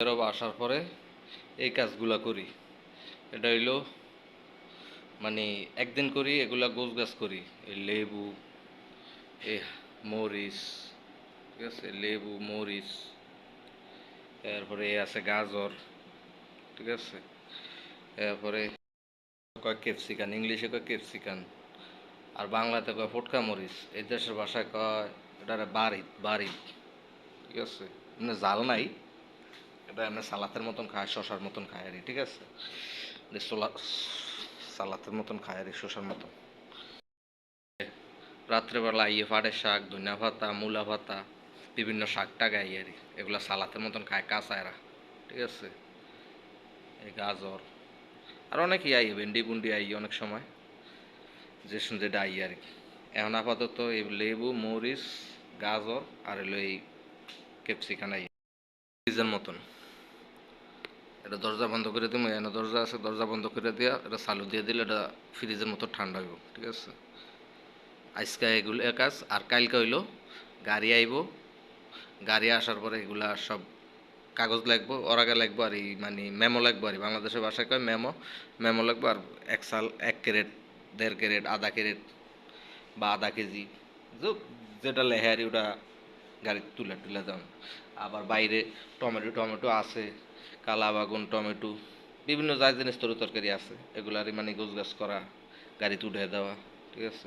এরব আসার পরে এই কাজগুলা করি। এটা হইলো মানে একদিন করি এগুলা গোছ গাছ করি। এই লেবু, এই মরিচ, ঠিক আছে, লেবু মরিচ, এরপরে এই আছে গাজর, ঠিক আছে, এরপরে কয় ক্যাপসিকান, ইংলিশে কয় ক্যাপসিকান আর বাংলাতে কয় ফটকা মরিচ। এই দেশের ভাষায় কয় এটা বারিদ বারিদ, ঠিক আছে, মানে জাল নাই, এটা এমনি সালাতের মতন খায়, শশার মতন খায় আর কি, ঠিক আছে, সালাতের মতন খায় আর শশার মতন। রাত্রেবেলা ইয়ে পাটের শাক, ধনিয়া পাতা, মূলা পাতা, বিভিন্ন শাক টাক আই আর এগুলা সালাতের মতন খায় কাঁচা এরা, ঠিক আছে, এই গাজর আর অনেকই আই, ভেন্ডি বুন্ডি আই অনেক সময়, যে যেটা আই আর কি। এখন আপাতত এই লেবু মরিচ গাজর আর হলো এই ক্যাপসিকান আই ফ্রিজের মতন। এটা দরজা বন্ধ করে দিব, এখানে দরজা আছে, দরজা বন্ধ করে দিয়া এটা চালু দিয়ে দিলে এটা ফ্রিজের মতো ঠান্ডা হইব, ঠিক আছে। আজকে এগুলো কাজ, আর কালকে হইলো গাড়ি আইব, গাড়ি আসার পরে এগুলা সব কাগজ লাগবো, ওরাগে লাগবো আর এই মানে মেমো লাগবো আর বাংলাদেশের ভাষায় কয় মেমো, মেমো লাগবো আর এক সাল 1 ক্যারেট 1.5 ক্যারেট আধা ক্যারেট বা আধা কেজি যেটা লেহে আর ওটা গাড়ি তুলে তুলে দেন। আবার বাইরে টমেটো টমেটো আছে, কালা বাগুন টমেটো, বিভিন্ন যা জিনিস তরকারি আছে এগুলারই মানে গোছ গাছ করা, গাড়িতে উঠে দেওয়া, ঠিক আছে।